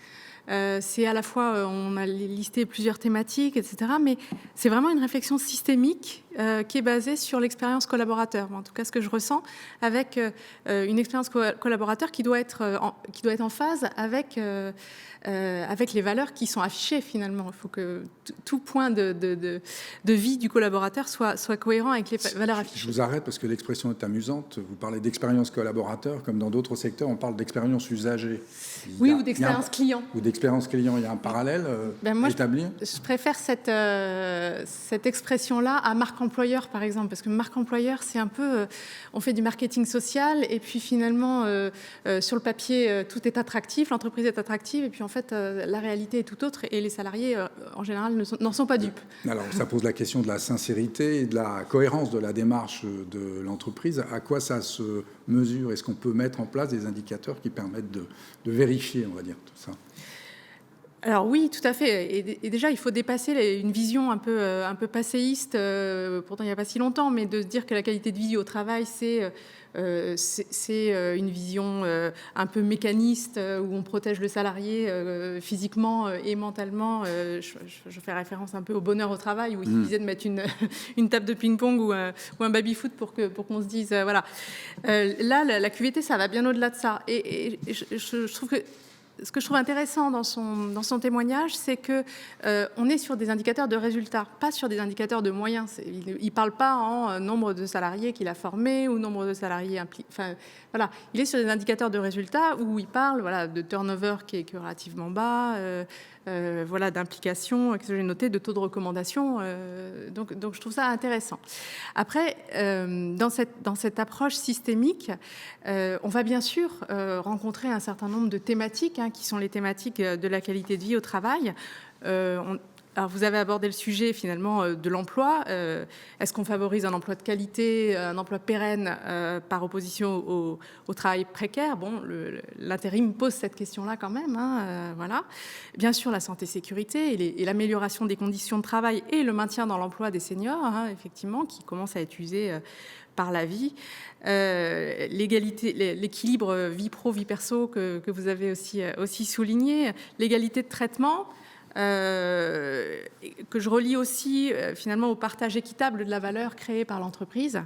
C'est à la fois, on a listé plusieurs thématiques, etc., mais c'est vraiment une réflexion systémique qui est basée sur l'expérience collaborateur. En tout cas, ce que je ressens avec une expérience collaborateur qui doit être en phase avec les valeurs qui sont affichées finalement. Il faut que tout point de vie du collaborateur soit cohérent avec les valeurs affichées. Je vous arrête parce que l'expression est amusante. Vous parlez d'expérience collaborateur, comme dans d'autres secteurs, on parle d'expérience usagée. Oui, ou d'expérience client. Ou d'expérience client. Il y a un parallèle établi. Je préfère cette expression-là à marque employeur, par exemple, parce que marque employeur, c'est un peu... on fait du marketing social, et puis finalement, sur le papier, tout est attractif, l'entreprise est attractive, et puis en fait, la réalité est tout autre, et les salariés, en général, n'en sont pas dupes. Alors, ça pose la question de la sincérité et de la cohérence de la démarche de l'entreprise. À quoi ça se mesure? Est-ce qu'on peut mettre en place des indicateurs qui permettent de vérifier, on va dire, tout ça? Alors oui, tout à fait. Et déjà, il faut dépasser une vision un peu passéiste, pourtant il n'y a pas si longtemps, mais de se dire que la qualité de vie au travail, c'est une vision un peu mécaniste où on protège le salarié physiquement et mentalement. Je fais référence un peu au bonheur au travail où il suffisait de mettre une table de ping-pong ou un baby-foot pour qu'on se dise voilà. Là, la QVT, ça va bien au-delà de ça. Et je trouve que ce que je trouve intéressant dans son témoignage, c'est que on est sur des indicateurs de résultats, pas sur des indicateurs de moyens. Il ne parle pas en nombre de salariés qu'il a formés ou nombre de salariés impliqués. Enfin, voilà. Il est sur des indicateurs de résultats où il parle de turnover qui est relativement bas, d'implication, que j'ai noté, de taux de recommandation. Donc je trouve ça intéressant. Après, dans cette approche systémique, on va bien sûr rencontrer un certain nombre de thématiques qui sont les thématiques de la qualité de vie au travail. Alors vous avez abordé le sujet finalement de l'emploi. Est-ce qu'on favorise un emploi de qualité, un emploi pérenne par opposition au travail précaire? Bon, l'intérim pose cette question-là quand même. Voilà. Bien sûr, la santé-sécurité et l'amélioration des conditions de travail et le maintien dans l'emploi des seniors, effectivement, qui commencent à être usés par la vie. L'égalité, l'équilibre vie pro, vie perso que vous avez aussi souligné. L'égalité de traitement. Que je relie aussi finalement au partage équitable de la valeur créée par l'entreprise.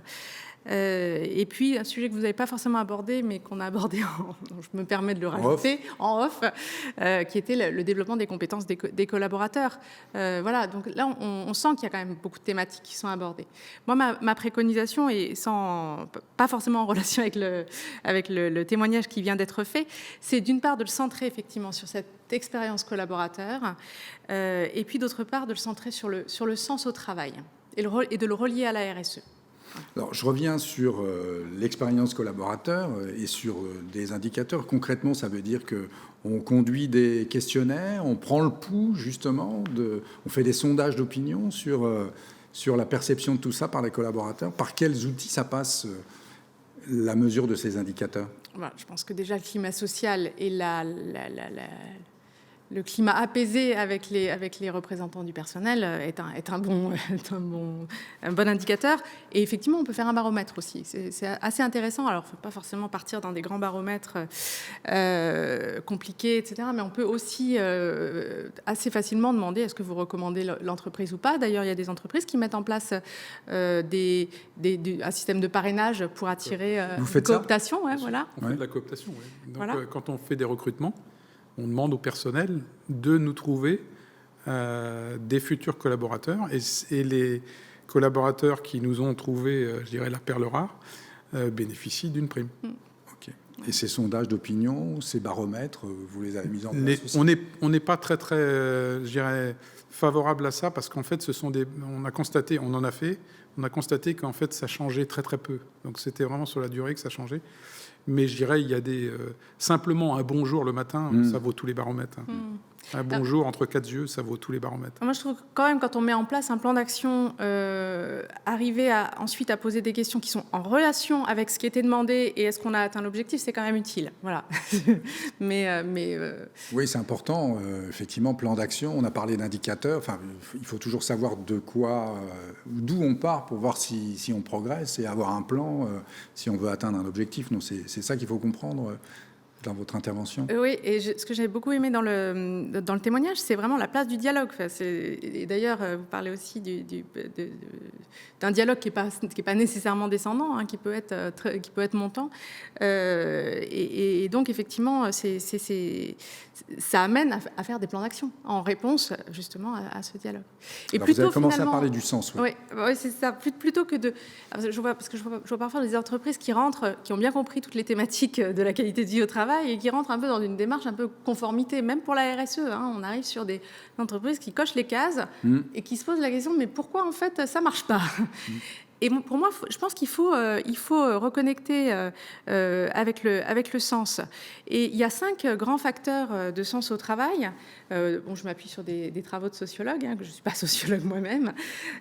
Et puis, un sujet que vous n'avez pas forcément abordé, mais qu'on a abordé, je me permets de le rajouter, en off, qui était le développement des compétences des collaborateurs. Voilà, donc là, on sent qu'il y a quand même beaucoup de thématiques qui sont abordées. Moi, ma préconisation, et pas forcément en relation avec le témoignage qui vient d'être fait, c'est d'une part de le centrer effectivement sur cette expérience collaborateur, et puis d'autre part de le centrer sur le sens au travail et de le relier à la RSE. Alors, je reviens sur l'expérience collaborateur et sur des indicateurs. Concrètement, ça veut dire qu'on conduit des questionnaires, on prend le pouls, justement, on fait des sondages d'opinion sur la perception de tout ça par les collaborateurs. Par quels outils ça passe, la mesure de ces indicateurs? Voilà, je pense que déjà, le climat social et le climat apaisé avec les représentants du personnel est un bon indicateur. Et effectivement, on peut faire un baromètre aussi. C'est assez intéressant. Alors, il ne faut pas forcément partir dans des grands baromètres compliqués, etc. Mais on peut aussi assez facilement demander est-ce que vous recommandez l'entreprise ou pas. D'ailleurs, il y a des entreprises qui mettent en place un système de parrainage pour attirer une cooptation. Ouais, voilà. On fait de la cooptation. Ouais. Donc, voilà. Quand on fait des recrutements, on demande au personnel de nous trouver des futurs collaborateurs. Et les collaborateurs qui nous ont trouvé, je dirais, la perle rare, bénéficient d'une prime. Okay. Et ces sondages d'opinion, ces baromètres, vous les avez mis en place aussi? On n'est pas très, je dirais, favorable à ça, parce qu'en fait, on a constaté qu'en fait, ça changeait très, très peu. Donc, c'était vraiment sur la durée que ça changeait. Mais je dirais, il y a simplement un bonjour le matin, ça vaut tous les baromètres. Un bonjour entre quatre yeux, ça vaut tous les baromètres. Moi, je trouve que quand même, quand on met en place un plan d'action, arriver ensuite à poser des questions qui sont en relation avec ce qui était demandé et est-ce qu'on a atteint l'objectif, c'est quand même utile. Voilà. Oui, c'est important. Effectivement, plan d'action, on a parlé d'indicateurs. Enfin, il faut toujours savoir d'où on part pour voir si on progresse et avoir un plan si on veut atteindre un objectif. Donc, c'est ça qu'il faut comprendre dans votre intervention. Oui, et ce que j'avais beaucoup aimé dans le témoignage, c'est vraiment la place du dialogue. Enfin, et d'ailleurs, vous parlez aussi d'un dialogue qui est pas nécessairement descendant, hein, qui peut être montant. Et donc, effectivement, ça amène à faire des plans d'action en réponse, justement, à ce dialogue. Et alors, vous avez commencé à parler du sens. Oui, c'est ça. Plutôt que de... Je vois parfois des entreprises qui ont bien compris toutes les thématiques de la qualité de vie au travail et qui rentrent un peu dans une démarche un peu conformité, même pour la RSE. Hein. On arrive sur des entreprises qui cochent les cases et qui se posent la question, mais pourquoi en fait ça marche pas? Et pour moi, je pense qu'il faut reconnecter avec le sens. Et il y a 5 grands facteurs de sens au travail. Je m'appuie sur des travaux de sociologues, hein, que je ne suis pas sociologue moi-même.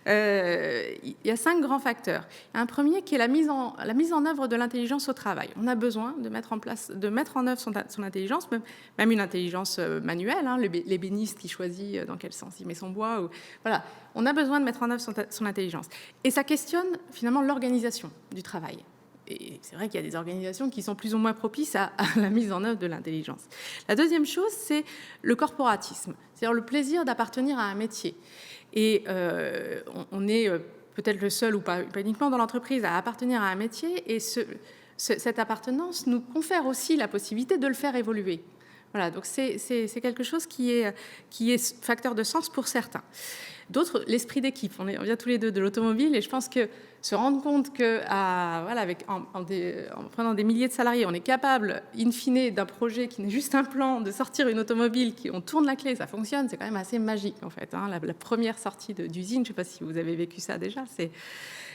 Il y a 5 grands facteurs. Un premier qui est la mise en œuvre de l'intelligence au travail. On a besoin de mettre en œuvre son intelligence, même une intelligence manuelle, hein, l'ébéniste qui choisit dans quel sens il met son bois. Voilà. On a besoin de mettre en œuvre son intelligence. Et ça questionne finalement l'organisation du travail. Et c'est vrai qu'il y a des organisations qui sont plus ou moins propices à la mise en œuvre de l'intelligence. La deuxième chose, c'est le corporatisme, c'est-à-dire le plaisir d'appartenir à un métier. Et on est peut-être le seul, ou pas uniquement dans l'entreprise, à appartenir à un métier. Et cette appartenance nous confère aussi la possibilité de le faire évoluer. Voilà, donc c'est quelque chose qui est facteur de sens pour certains. D'autres, l'esprit d'équipe. On vient tous les deux de l'automobile et je pense que se rendre compte en prenant des milliers de salariés, on est capable, in fine, d'un projet qui n'est juste un plan, de sortir une automobile, on tourne la clé, ça fonctionne, c'est quand même assez magique en fait. Hein, la première sortie d'usine, je ne sais pas si vous avez vécu ça déjà,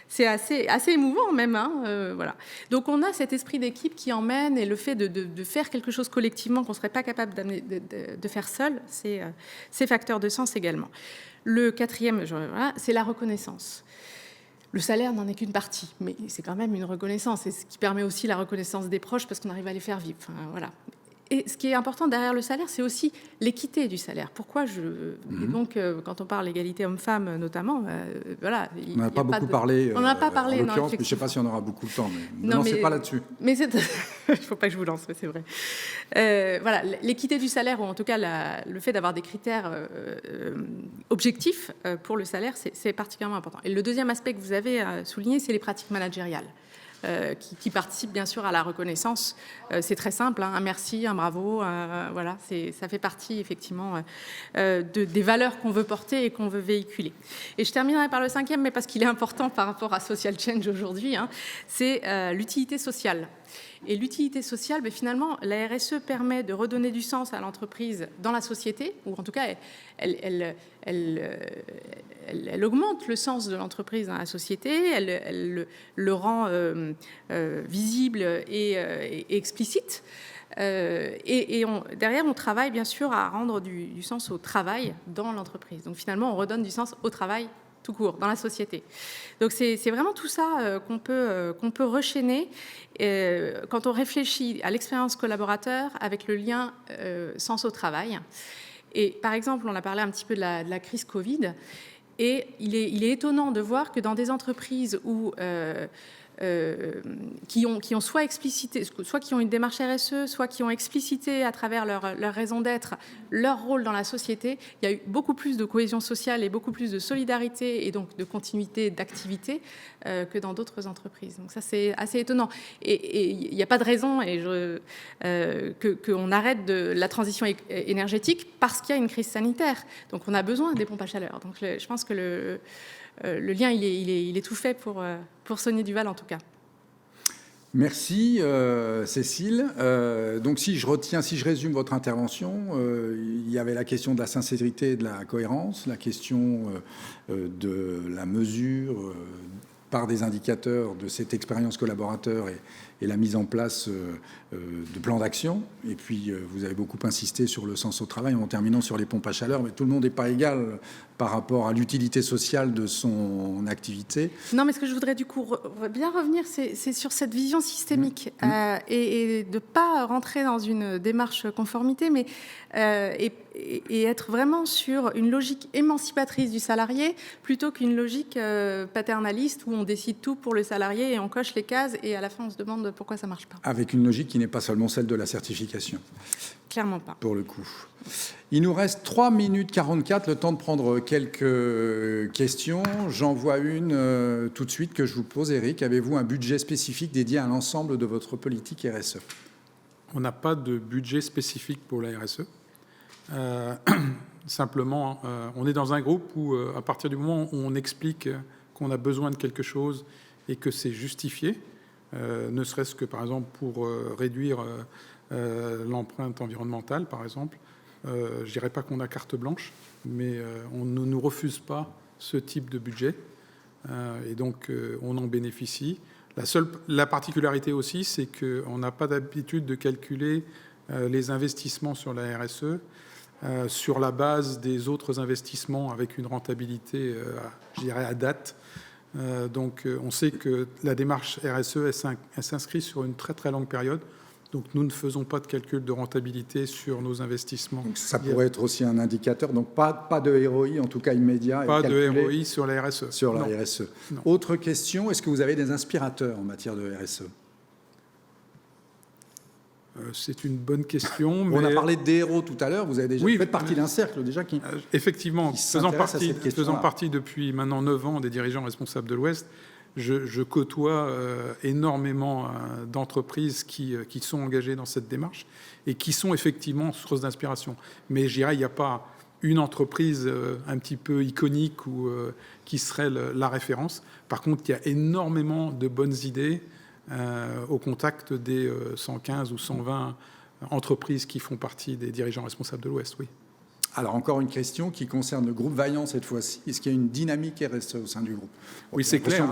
c'est assez émouvant même. Hein, voilà. Donc on a cet esprit d'équipe qui emmène et le fait de faire quelque chose collectivement qu'on ne serait pas capable de faire seul, c'est facteur de sens également. Le quatrième, c'est la reconnaissance. Le salaire n'en est qu'une partie, mais c'est quand même une reconnaissance. C'est ce qui permet aussi la reconnaissance des proches parce qu'on arrive à les faire vivre. Enfin, voilà. Et ce qui est important derrière le salaire, c'est aussi l'équité du salaire. Pourquoi et donc, quand on parle d'égalité homme-femme, notamment, voilà. On n'a pas beaucoup parlé. On n'en a pas parlé, en non, l'occurrence, mais je ne sais pas si on aura beaucoup de temps. Mais non, c'est pas là-dessus. Mais il ne faut pas que je vous lance, mais c'est vrai. Voilà, l'équité du salaire, ou en tout cas le fait d'avoir des critères objectifs pour le salaire, c'est particulièrement important. Et le deuxième aspect que vous avez souligné, c'est les pratiques managériales. Qui participent bien sûr à la reconnaissance. C'est très simple, un merci, un bravo, voilà, ça fait partie effectivement des valeurs qu'on veut porter et qu'on veut véhiculer. Et je terminerai par le 5e, mais parce qu'il est important par rapport à Social Change aujourd'hui, c'est l'utilité sociale. Et l'utilité sociale, finalement, la RSE permet de redonner du sens à l'entreprise dans la société, ou en tout cas, elle augmente le sens de l'entreprise dans la société, elle le rend visible et explicite. Derrière, on travaille bien sûr à rendre du sens au travail dans l'entreprise. Donc finalement, on redonne du sens au travail tout court, dans la société. Donc c'est vraiment tout ça qu'on peut rechaîner quand on réfléchit à l'expérience collaborateur avec le lien sens au travail. Et par exemple, on a parlé un petit peu de la crise Covid, et il est étonnant de voir que dans des entreprises qui ont soit explicité, soit qui ont une démarche RSE, soit qui ont explicité à travers leur raison d'être leur rôle dans la société, il y a eu beaucoup plus de cohésion sociale et beaucoup plus de solidarité et donc de continuité d'activité que dans d'autres entreprises. Donc ça, c'est assez étonnant. Et il n'y a pas de raison qu'on arrête la transition énergétique parce qu'il y a une crise sanitaire. Donc on a besoin des pompes à chaleur. Donc je pense que le lien, il est tout fait pour Sonia Duval, en tout cas. Merci, Cécile. Donc, si je résume votre intervention, il y avait la question de la sincérité et de la cohérence, la question de la mesure par des indicateurs de cette expérience collaborateur et la mise en place de plans d'action. Et puis, vous avez beaucoup insisté sur le sens au travail en terminant sur les pompes à chaleur, mais tout le monde n'est pas égal par rapport à l'utilité sociale de son activité. Non, mais ce que je voudrais du coup bien revenir, c'est sur cette vision systémique et de ne pas rentrer dans une démarche conformité, mais et être vraiment sur une logique émancipatrice du salarié plutôt qu'une logique paternaliste où on décide tout pour le salarié et on coche les cases et à la fin on se demande pourquoi ça ne marche pas. Avec une logique qui n'est pas seulement celle de la certification. Clairement pas. Pour le coup. Il nous reste 3 minutes 44, le temps de prendre quelques questions. J'en vois une tout de suite que je vous pose, Eric. Avez-vous un budget spécifique dédié à l'ensemble de votre politique RSE? On n'a pas de budget spécifique pour la RSE. Simplement, on est dans un groupe où, à partir du moment où on explique qu'on a besoin de quelque chose et que c'est justifié, ne serait-ce que, par exemple, pour réduire l'empreinte environnementale, par exemple, je ne dirais pas qu'on a carte blanche, mais on ne nous refuse pas ce type de budget. Et donc, on en bénéficie. La particularité aussi, c'est qu'on n'a pas d'habitude de calculer les investissements sur la RSE sur la base des autres investissements avec une rentabilité, je dirais, à date. Donc, on sait que la démarche RSE, elle s'inscrit sur une très, très longue période. Donc, nous ne faisons pas de calcul de rentabilité sur nos investissements. Donc, ça pourrait être aussi un indicateur. Donc, pas de ROI, en tout cas immédiat. Pas de ROI sur la RSE. Sur la RSE. Non. Autre question, est-ce que vous avez des inspirateurs en matière de RSE? C'est une bonne question. On a parlé de héros tout à l'heure. Vous avez déjà fait partie d'un cercle déjà qui effectivement, faisant partie depuis maintenant 9 ans des dirigeants responsables de l'Ouest, je côtoie énormément d'entreprises qui sont engagées dans cette démarche et qui sont effectivement source d'inspiration. Mais je dirais, il n'y a pas une entreprise un petit peu iconique ou qui serait la référence. Par contre, il y a énormément de bonnes idées au contact des 115 ou 120 entreprises qui font partie des dirigeants responsables de l'Ouest, oui. Alors, encore une question qui concerne le groupe Vaillant cette fois-ci. Est-ce qu'il y a une dynamique RSE au sein du groupe? Oui, c'est clair.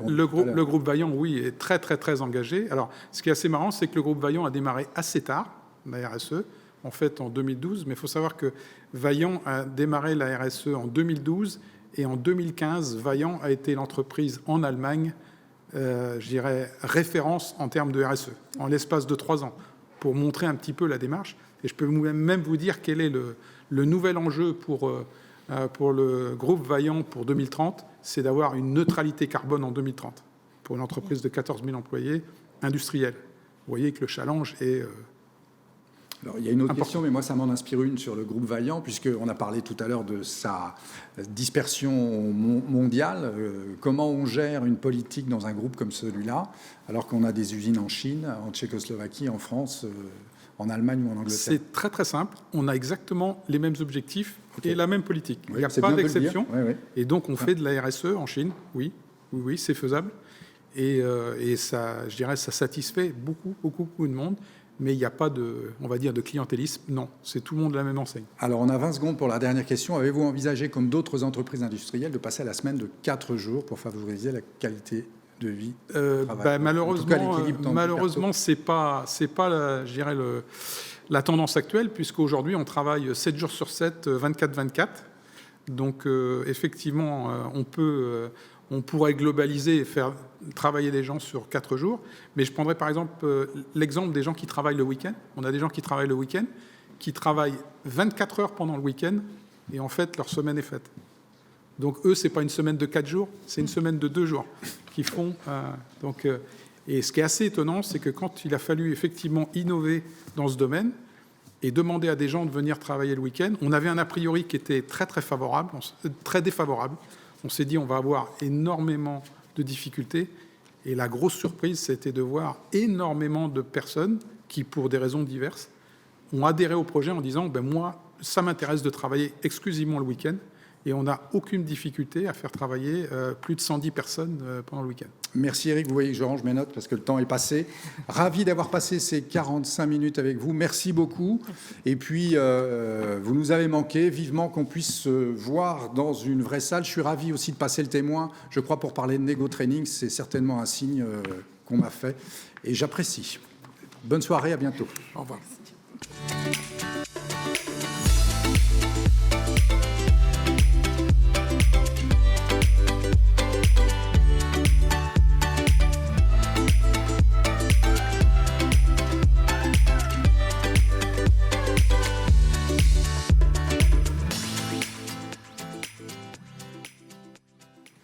Le groupe Vaillant, oui, est très, très, très engagé. Alors, ce qui est assez marrant, c'est que le groupe Vaillant a démarré assez tard, la RSE, en fait en 2012. Mais il faut savoir que Vaillant a démarré la RSE en 2012 et en 2015, Vaillant a été l'entreprise en Allemagne je dirais, référence en termes de RSE, en l'espace de 3 ans. pour montrer un petit peu la démarche. Et je peux même vous dire quel est le nouvel enjeu pour le groupe Vaillant pour 2030, c'est d'avoir une neutralité carbone en 2030 pour une entreprise de 14 000 employés industriels. Vous voyez que le challenge est... Alors, il y a une autre question, mais moi, ça m'en inspire une sur le groupe Vaillant, puisqu'on a parlé tout à l'heure de sa dispersion mondiale. Comment on gère une politique dans un groupe comme celui-là, alors qu'on a des usines en Chine, en Tchécoslovaquie, en France, en Allemagne ou en Angleterre? C'est très, très simple. On a exactement les mêmes objectifs et la même politique. Oui, il n'y a pas d'exception. Oui, oui. Et donc, on fait de la RSE en Chine. Oui, c'est faisable. Et ça, je dirais, ça satisfait beaucoup de monde. Mais il n'y a pas de, on va dire, de clientélisme. Non, c'est tout le monde de la même enseigne. Alors, on a 20 secondes pour la dernière question. Avez-vous envisagé, comme d'autres entreprises industrielles, de passer à la semaine de 4 jours pour favoriser la qualité de vie malheureusement, c'est pas je dirais, la tendance actuelle, puisqu'aujourd'hui, on travaille 7 jours sur 7, 24/24. Donc, effectivement, on pourrait globaliser et faire travailler les gens sur 4 jours. Mais je prendrais par exemple l'exemple des gens qui travaillent le week-end. On a des gens qui travaillent le week-end, qui travaillent 24 heures pendant le week-end, et en fait, leur semaine est faite. Donc eux, ce n'est pas une semaine de 4 jours, c'est une semaine de 2 jours qu'ils font. Et ce qui est assez étonnant, c'est que quand il a fallu effectivement innover dans ce domaine et demander à des gens de venir travailler le week-end, on avait un a priori qui était très favorable, très défavorable. On s'est dit on va avoir énormément de difficultés. Et la grosse surprise, c'était de voir énormément de personnes qui, pour des raisons diverses, ont adhéré au projet en disant moi, ça m'intéresse de travailler exclusivement le week-end. Et on n'a aucune difficulté à faire travailler plus de 110 personnes pendant le week-end. Merci Eric, vous voyez que je range mes notes parce que le temps est passé. Ravi d'avoir passé ces 45 minutes avec vous. Merci beaucoup. Et puis, vous nous avez manqué. Vivement qu'on puisse se voir dans une vraie salle. Je suis ravi aussi de passer le témoin. Je crois pour parler de Nego Training, c'est certainement un signe qu'on m'a fait. Et j'apprécie. Bonne soirée, à bientôt. Au revoir.